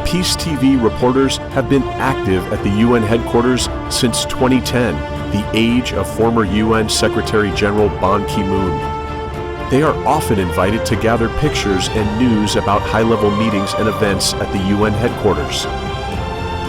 Peace TV reporters have been active at the UN headquarters since 2010, the age of former UN Secretary General Ban Ki-moon. They are often invited to gather pictures and news about high-level meetings and events at the UN headquarters.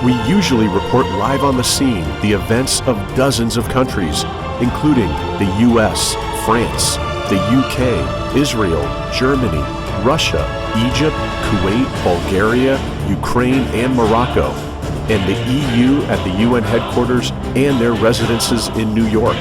We usually report live on the scene the events of dozens of countries, including the US, France, the UK, Israel, Germany, Russia, Egypt, Kuwait, Bulgaria, Ukraine, and Morocco, and the EU at the UN headquarters and their residences in New York.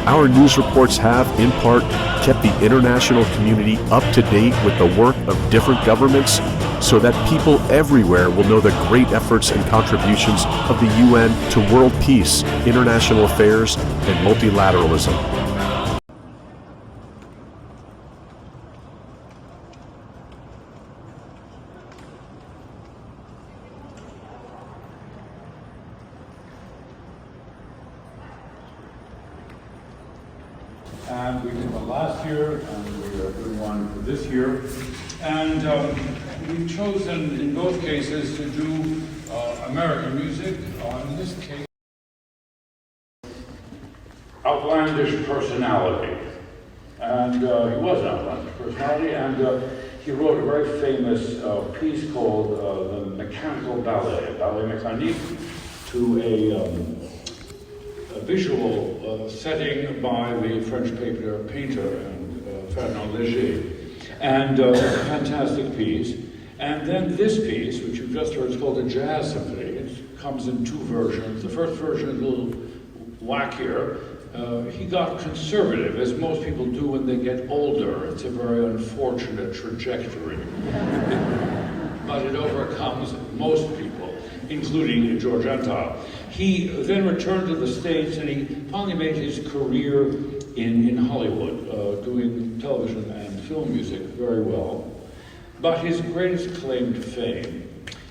Our news reports have, in part, kept the international community up to date with the work of different governments so that people everywhere will know the great efforts and contributions of the UN to world peace, international affairs, and multilateralism. And we did one last year, and we are doing one for this year. And we've chosen, in both cases, to do American music. In this case, outlandish personality. And he was an outlandish personality, and he wrote a very famous piece called The Mechanical Ballet, Ballet Mécanique, to a visual setting by the French painter and Fernand Léger. And it's a fantastic piece. And then this piece, which you've just heard, is called a jazz symphony. It comes in two versions. The first version is a little wackier. He got conservative, as most people do when they get older. It's a very unfortunate trajectory. But it overcomes most people, including George Antal. He then returned to the States, and he finally made his career in Hollywood, doing television and film music very well. But his greatest claim to fame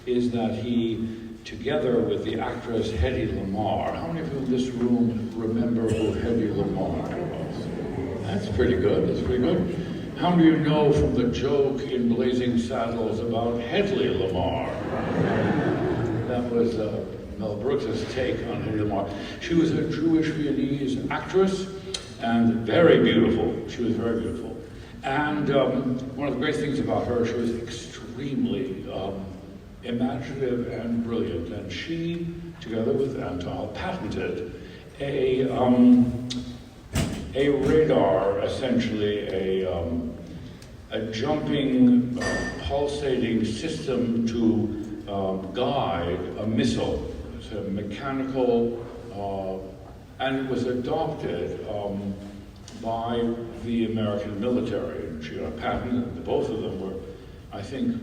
is that he, together with the actress Hedy Lamarr — how many people in this room remember who Hedy Lamarr was? That's pretty good, that's pretty good. How many of you know from the joke in Blazing Saddles about Hedley Lamarr? That was Mel Brooks' take on Hedy Lamarr. She was a Jewish Viennese actress, and very beautiful. She was very beautiful. And one of the great things about her, she was extremely imaginative and brilliant. And she, together with Antal, patented a radar, essentially a jumping, pulsating system to guide a missile. It's a mechanical, and it was adopted by the American military. She got a patent, and both of them were, I think,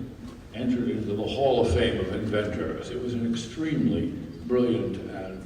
entered into the Hall of Fame of Inventors. It was an extremely brilliant and